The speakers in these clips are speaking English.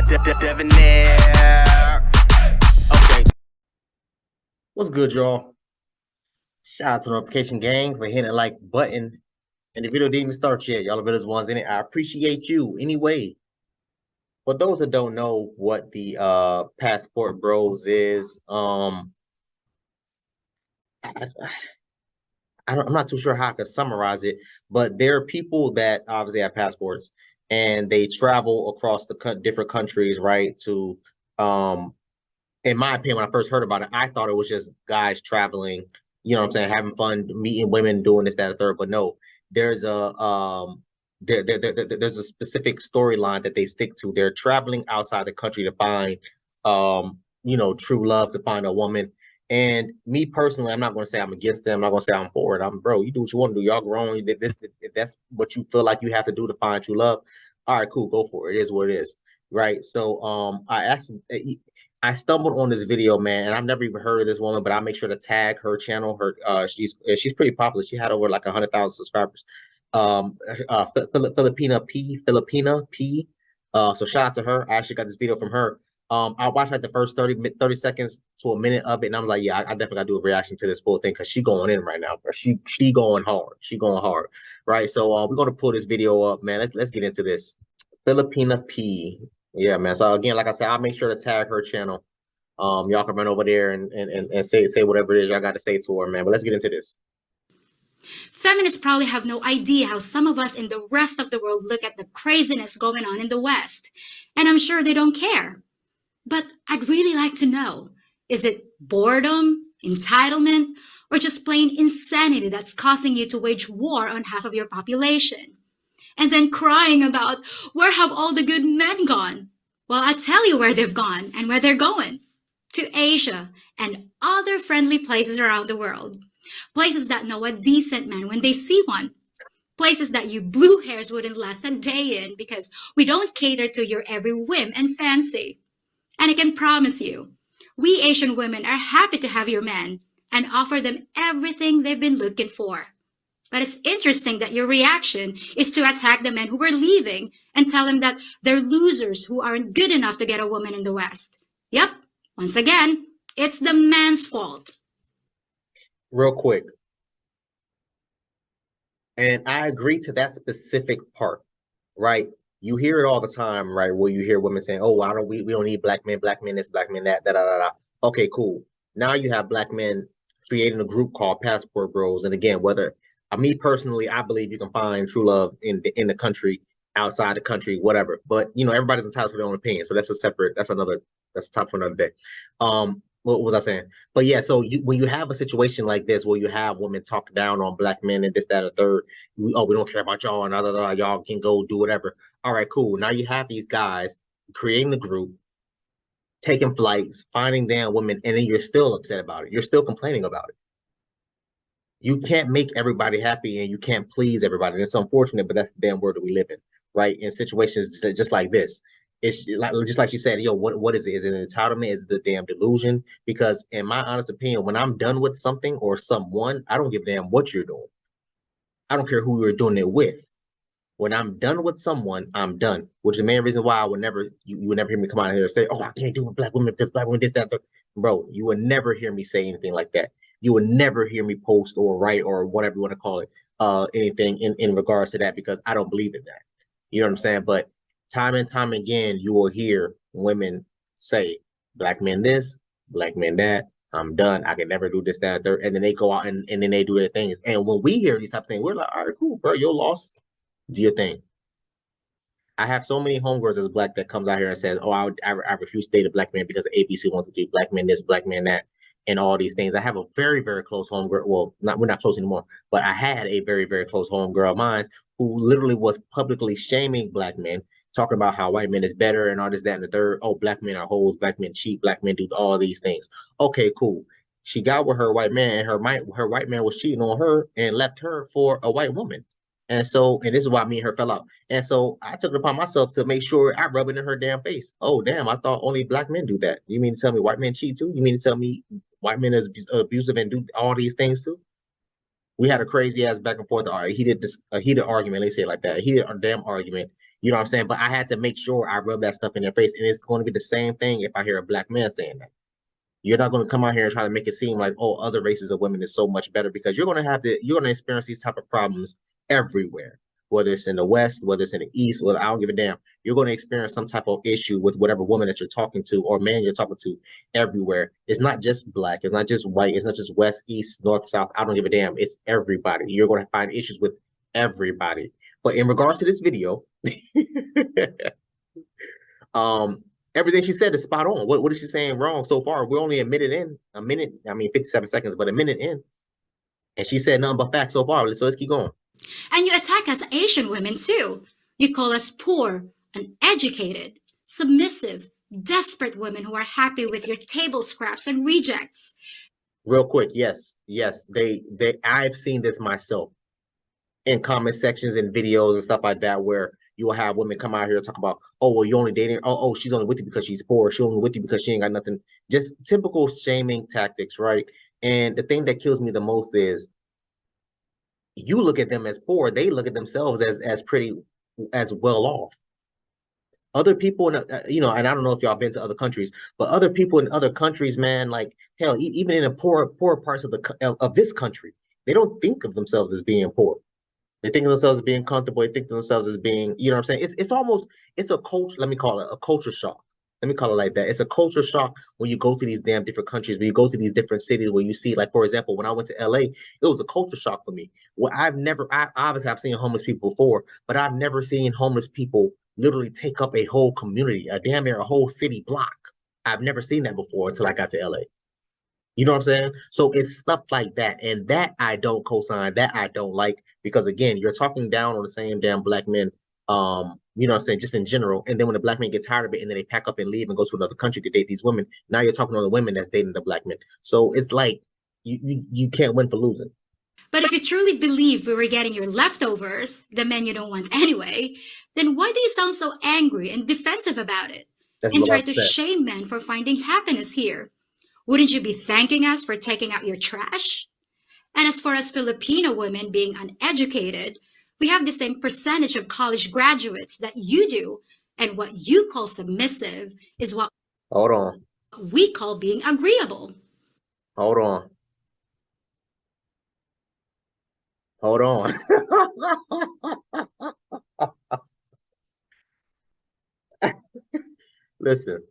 Debonair. Okay. What's good, y'all? Shout out to the notification gang for hitting the like button. And the video didn't even start yet. Y'all are the ones in it. I appreciate you. Anyway, for those that don't know what the passport bros is, I, I'm not too sure how I could summarize it, but there are people that obviously have passports and they travel across the different countries, right? To in my opinion, when I first heard about it, I thought it was just guys traveling, you know what I'm saying, having fun, meeting women, doing this, that, and third. But no, there's there's a specific storyline that they stick to. They're traveling outside the country to find true love, to find a woman. And me personally, I'm not going to say I'm against them. I'm not going to say I'm for it. I'm bro. You do what you want to do. Y'all grown. If that's what you feel like you have to do to find true love, all right, cool, go for it. It is what it is, right? So I stumbled on this video, man, and I've never even heard of this woman, but I'll make sure to tag her channel. She's pretty popular. She had over like 100,000 subscribers. Filipina P. So shout out to her. I actually got this video from her. I watched like the first 30 seconds to a minute of it, and I'm like, yeah, I definitely gotta do a reaction to this full thing because she going in right now, bro. She going hard. She going hard, right? So we're gonna pull this video up, man. Let's get into this. Filipina P. Yeah, man. So again, like I said, I'll make sure to tag her channel. Y'all can run over there and say whatever it is y'all got to say to her, man. But let's get into this. Feminists probably have no idea how some of us in the rest of the world look at the craziness going on in the West. And I'm sure they don't care. But I'd really like to know, is it boredom, entitlement, or just plain insanity that's causing you to wage war on half of your population? And then crying about, where have all the good men gone? Well, I tell you where they've gone and where they're going. To Asia and other friendly places around the world. Places that know a decent man when they see one. Places that you blue hairs wouldn't last a day in because we don't cater to your every whim and fancy. And I can promise you, we Asian women are happy to have your men and offer them everything they've been looking for. But it's interesting that your reaction is to attack the men who are leaving and tell them that they're losers who aren't good enough to get a woman in the West. Yep, once again, it's the man's fault. Real quick. And I agree to that specific part, right? You hear it all the time, right? Where you hear women saying, "Oh, we don't need black men this, black men that, da da da da." Okay, cool. Now you have black men creating a group called Passport Bros. And again, whether me personally, I believe you can find true love in the country, outside the country, whatever. But everybody's entitled to their own opinion. So that's that's a topic for another day. What was I saying? But yeah, so when you have a situation like this where you have women talk down on black men and this, that, or third, we don't care about y'all and y'all can go do whatever. All right, cool. Now you have these guys creating the group, taking flights, finding damn women, and then you're still upset about it. You're still complaining about it. You can't make everybody happy and you can't please everybody. And it's unfortunate, but that's the damn world that we live in, right? In situations just like this. It's like just like she said, yo, what is it? Is it an entitlement? Is it the damn delusion? Because in my honest opinion, when I'm done with something or someone, I don't give a damn what you're doing. I don't care who you're doing it with. When I'm done with someone, I'm done. Which is the main reason why I would never you would never hear me come out here and say, "Oh, I can't do with black women because black women this that." Bro, you would never hear me say anything like that. You would never hear me post or write or whatever you want to call it, anything in regards to that because I don't believe in that. You know what I'm saying? But time and time again, you will hear women say, "Black men this, black men that." I'm done. I can never do this, that, and third. And then they go out and then they do their things. And when we hear these type of things, we're like, all right, cool, bro, you're lost. Do your thing. I have so many homegirls as black that comes out here and says, "Oh, I refuse to date a black man because of ABC wants to do black men this, black man that, and all these things." I have a very very close homegirl. Well, we're not close anymore, but I had a very very close homegirl of mine who literally was publicly shaming black men, talking about how white men is better and all this, that, and the third. Oh, black men are hoes, black men cheat, black men do all these things. Okay, cool. She got with her white man, and her white man was cheating on her and left her for a white woman. And this is why me and her fell out. And so I took it upon myself to make sure I rub it in her damn face. Oh, damn, I thought only black men do that. You mean to tell me white men cheat too? You mean to tell me white men is abusive and do all these things too? We had a crazy ass back and forth. A heated argument. Let's say it like that. A heated damn argument. You know what I'm saying? But I had to make sure I rub that stuff in their face. And it's going to be the same thing if I hear a black man saying that. You're not going to come out here and try to make it seem like, oh, other races of women is so much better, because you're going to experience these type of problems everywhere, whether it's in the West, whether it's in the East, whether I don't give a damn. You're going to experience some type of issue with whatever woman that you're talking to or man you're talking to everywhere. It's not just black. It's not just white. It's not just West, East, North, South. I don't give a damn. It's everybody. You're going to find issues with everybody. But in regards to this video, everything she said is spot on. What is she saying wrong so far? We're only a minute, 57 seconds, but a minute in. And she said nothing but facts so far. So let's keep going. And you attack us Asian women too. You call us poor, uneducated, submissive, desperate women who are happy with your table scraps and rejects. Real quick, yes. I've seen this myself in comment sections and videos and stuff like that, where you will have women come out here and talk about, oh, well, you only dating, oh, she's only with you because she's poor. She's only with you because she ain't got nothing. Just typical shaming tactics, right? And the thing that kills me the most is you look at them as poor, they look at themselves as pretty, as well off. Other people, and I don't know if y'all been to other countries, but other people in other countries, man, like hell, even in the poor parts of this country, they don't think of themselves as being poor. They think of themselves as being comfortable. They think of themselves as being, you know what I'm saying? It's a culture. Let me call it a culture shock. Let me call it like that. It's a culture shock when you go to these damn different countries, when you go to these different cities, where you see, like, for example, when I went to LA, it was a culture shock for me. Well, obviously I've seen homeless people before, but I've never seen homeless people literally take up a whole community, a damn near a whole city block. I've never seen that before until I got to LA. You know what I'm saying? So it's stuff like that. And that I don't co-sign, that I don't like, because again, you're talking down on the same damn black men, you know what I'm saying, just in general. And then when the black men get tired of it and then they pack up and leave and go to another country to date these women, now you're talking to the women that's dating the black men. So it's like you can't win for losing. But if you truly believe we were getting your leftovers, the men you don't want anyway, then why do you sound so angry and defensive about it? That's And what try I'm to saying. shame men for finding happiness here? Wouldn't you be thanking us for taking out your trash? And as for us Filipino women being uneducated, we have the same percentage of college graduates that you do, and what you call submissive is what Hold on. we call being agreeable. Hold on. Hold on. Listen.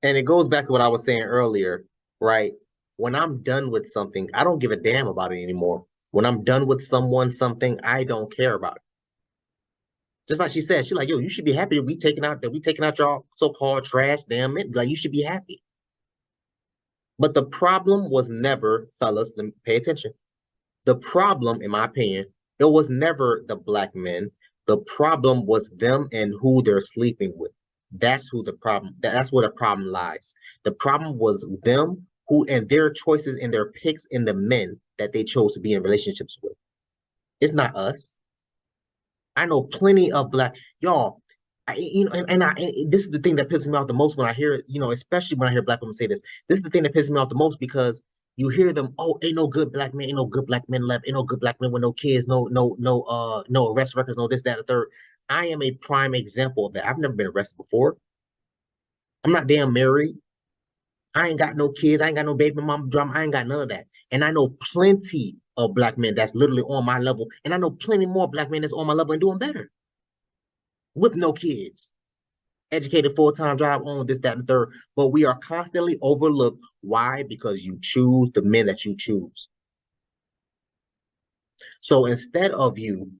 And it goes back to what I was saying earlier, right? When I'm done with something, I don't give a damn about it anymore. When I'm done with something, I don't care about it. Just like she said, she's like, yo, you should be happy that we taking out y'all so-called trash, damn it. Like, you should be happy. But the problem was never, fellas, let me pay attention. The problem, in my opinion, it was never the black men. The problem was them and who they're sleeping with. That's where the problem lies. The problem was them, who, and their choices and their picks in the men that they chose to be in relationships with. It's not us. I know plenty of black, y'all. This is the thing that pisses me off the most when I hear, especially when I hear black women say this. This is the thing that pisses me off the most, because you hear them, oh, ain't no good black men, ain't no good black men left, ain't no good black men with no kids, no arrest records, no this, that, or third. I am a prime example of that. I've never been arrested before. I'm not damn married. I ain't got no kids. I ain't got no baby mama drama. I ain't got none of that. And I know plenty of black men that's literally on my level. And I know plenty more black men that's on my level and doing better with no kids. Educated, full-time job, on this, that, and third. But we are constantly overlooked. Why? Because you choose the men that you choose. So instead of you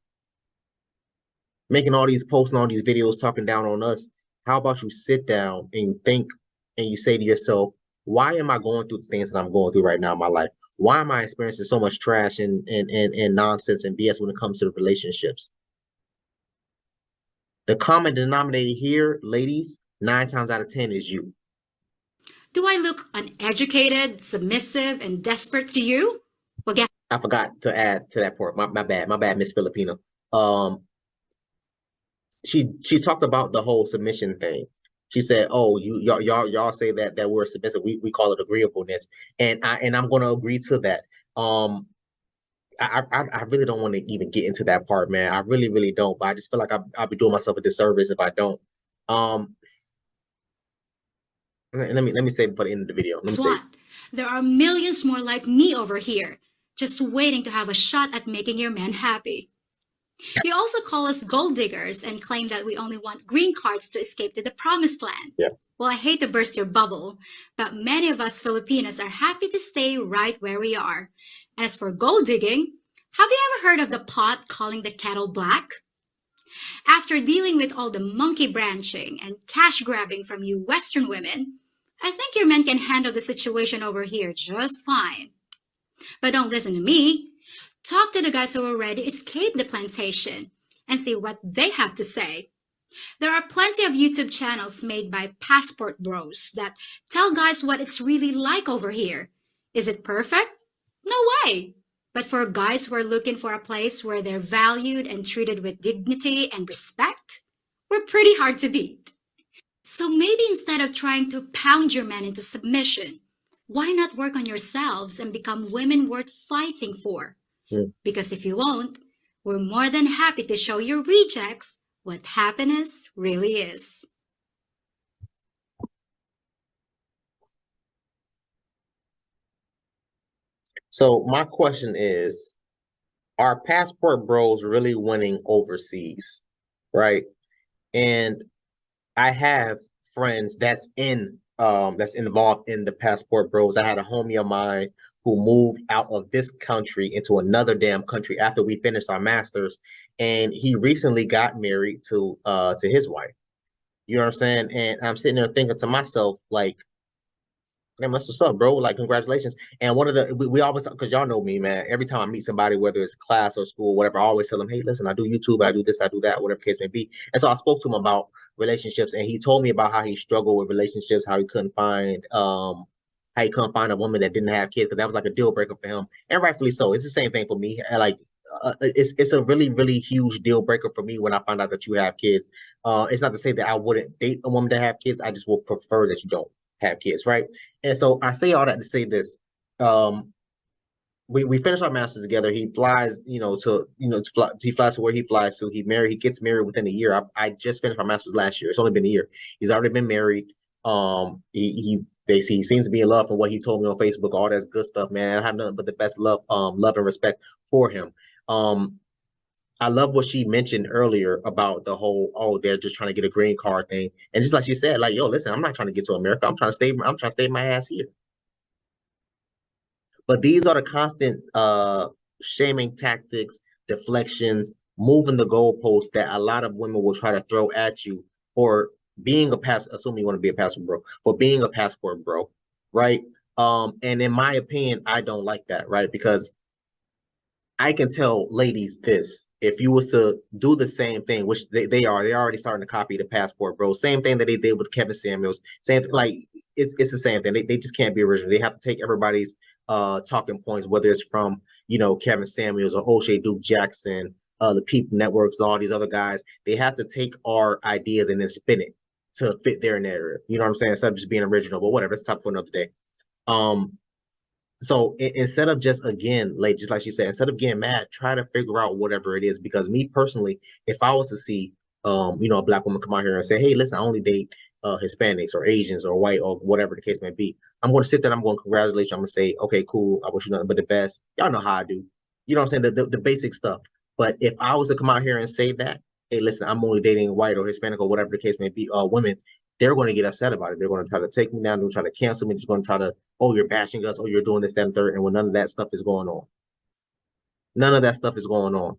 making all these posts and all these videos talking down on us, how about you sit down and you think and you say to yourself, why am I going through the things that I'm going through right now in my life? Why am I experiencing so much trash and nonsense and BS when it comes to relationships? The common denominator here, ladies, 9 times out of 10 is you. Do I look uneducated, submissive, and desperate to you? Well, guess I forgot to add to that part. My bad, Miss Filipina. She talked about the whole submission thing. She said, "Oh, y'all say that we're submissive. We call it agreeableness," and I'm going to agree to that. I really don't want to even get into that part, man. I really, really don't. But I just feel like I'll be doing myself a disservice if I don't. Um, let me say before the end of the video. Let me Guess say, what? There are millions more like me over here, just waiting to have a shot at making your man happy. You also call us gold diggers and claim that we only want green cards to escape to the promised land. yeah. Well, I hate to burst your bubble, but many of us Filipinos are happy to stay right where we are. And as for gold digging, have you ever heard of the pot calling the kettle black? After dealing with all the monkey branching and cash grabbing from you Western women, I think your men can handle the situation over here just fine. But don't listen to me. Talk to the guys who already escaped the plantation and see what they have to say. There are plenty of YouTube channels made by passport bros that tell guys what it's really like over here. Is it perfect? No way. But for guys who are looking for a place where they're valued and treated with dignity and respect, we're pretty hard to beat. So maybe instead of trying to pound your man into submission, why not work on yourselves and become women worth fighting for? Mm. Because if you won't, we're more than happy to show your rejects what happiness really is. So my question is, are passport bros really winning overseas? Right. And I have friends that's involved in the passport bros. I had a homie of mine who moved out of this country into another damn country after we finished our masters, and he recently got married to his wife. You know what I'm saying? And I'm sitting there thinking to myself, like, damn, that's what's up, bro. Like, congratulations. And one of we always, because y'all know me, man. Every time I meet somebody, whether it's class or school, whatever, I always tell them, hey, listen, I do YouTube, I do this, I do that, whatever the case may be. And so I spoke to him about relationships, and he told me about how he struggled with relationships, how he couldn't find a woman that didn't have kids, because that was like a deal breaker for him, and rightfully so. It's the same thing for me. Like, it's a really, really huge deal breaker for me when I find out that you have kids. It's not to say that I wouldn't date a woman that have kids. I just will prefer that you don't have kids, right? And so I say all that to say this. We finish our masters together. He flies, he flies to where he flies to. He gets married within a year. I just finished my masters last year. It's only been a year. He's already been married. He seems to be in love from what he told me on Facebook. All that good stuff, man. I have nothing but the best love and respect for him. I love what she mentioned earlier about the whole, oh, they're just trying to get a green card thing. And just like she said, like, yo, listen, I'm not trying to get to America. I'm trying to stay my ass here. But these are the constant shaming tactics, deflections, moving the goalposts that a lot of women will try to throw at you for being assuming you want to be a passport bro, for being a passport bro, right? And in my opinion, I don't like that, right? Because I can tell ladies this: if you was to do the same thing, which they're already starting to copy the passport bro. Same thing that they did with Kevin Samuels. Same, like, it's the same thing. They just can't be original. They have to take everybody's talking points, whether it's from Kevin Samuels or O'Shea Duke Jackson, the People Networks, all these other guys. They have to take our ideas and then spin it to fit their narrative. You know what I'm saying? Instead of just being original, but whatever. It's tough for another day. So instead of just like she said, instead of getting mad, try to figure out whatever it is. Because me personally, if I was to see, a black woman come out here and say, hey, listen, I only date Hispanics or Asians or white or whatever the case may be, I'm going to sit there, I'm going to congratulate you. I'm going to say, okay, cool. I wish you nothing but the best. Y'all know how I do. You know what I'm saying? The basic stuff. But if I was to come out here and say that, hey, listen, I'm only dating white or Hispanic or whatever the case may be, women, they're going to get upset about it. They're going to try to take me down. They're going to try to cancel me. They're going to try to, oh, you're bashing us. Oh, you're doing this, that, and third. And when none of that stuff is going on. None of that stuff is going on.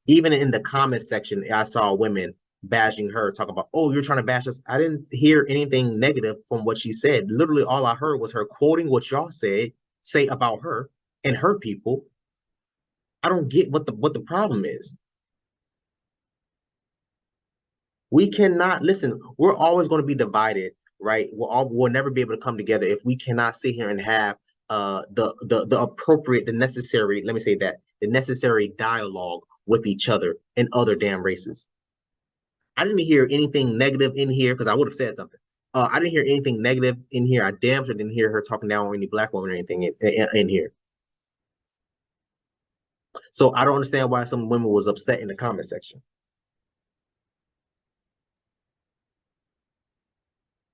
Even in the comment section, I saw women bashing her, talking about, oh, you're trying to bash us. I didn't hear anything negative from what she said. Literally, all I heard was her quoting what y'all say about her and her people. I don't get what the problem is. We cannot listen. We're always going to be divided, right? We'll never be able to come together if we cannot sit here and have the appropriate, the necessary. Let me say that the necessary dialogue with each other and other damn races. I didn't hear anything negative in here because I would have said something. I didn't hear anything negative in here. I damn sure didn't hear her talking down on any black woman or anything in here. So I don't understand why some women was upset in the comment section.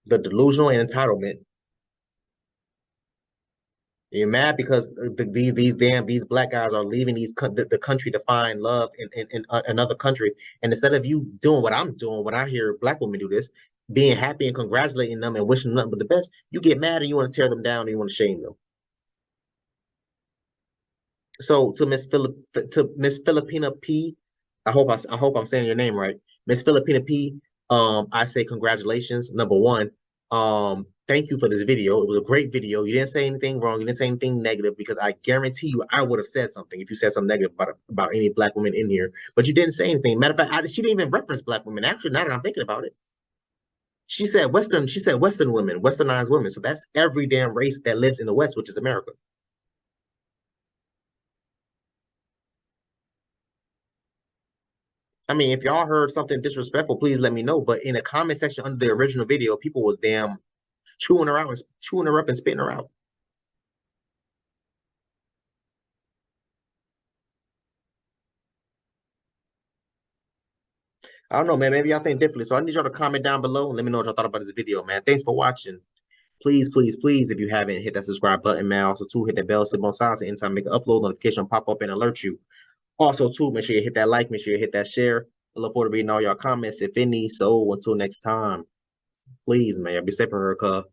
The delusional and entitlement. You're mad because these black guys are leaving the country to find love in another country, and instead of you doing what I'm doing when I hear black women do this, being happy and congratulating them and wishing them nothing but the best, you get mad and you want to tear them down and you want to shame them. So to Miss Filipina P, I hope I'm saying your name right, Miss Filipina P. I say congratulations. Number one, thank you for this video. It was a great video. You didn't say anything wrong. You didn't say anything negative, because I guarantee you I would have said something if you said something negative about any black women in here. But you didn't say anything. Matter of fact, she didn't even reference black women. Actually, now that I'm thinking about it, she said Western women, Westernized women. So that's every damn race that lives in the West, which is America. I mean, if y'all heard something disrespectful, please let me know. But in the comment section under the original video, people was damn chewing her up and spitting her out. I don't know, man. Maybe y'all think differently. So I need y'all to comment down below and let me know what y'all thought about this video, man. Thanks for watching. Please, please, please, if you haven't, hit that subscribe button, man. Also, too, hit that bell symbol on side so anytime I make an upload, notification pop up and alert you. Also, too, make sure you hit that like, make sure you hit that share. I look forward to reading all y'all comments, if any. So until next time, please, man, be safe in her, cuz.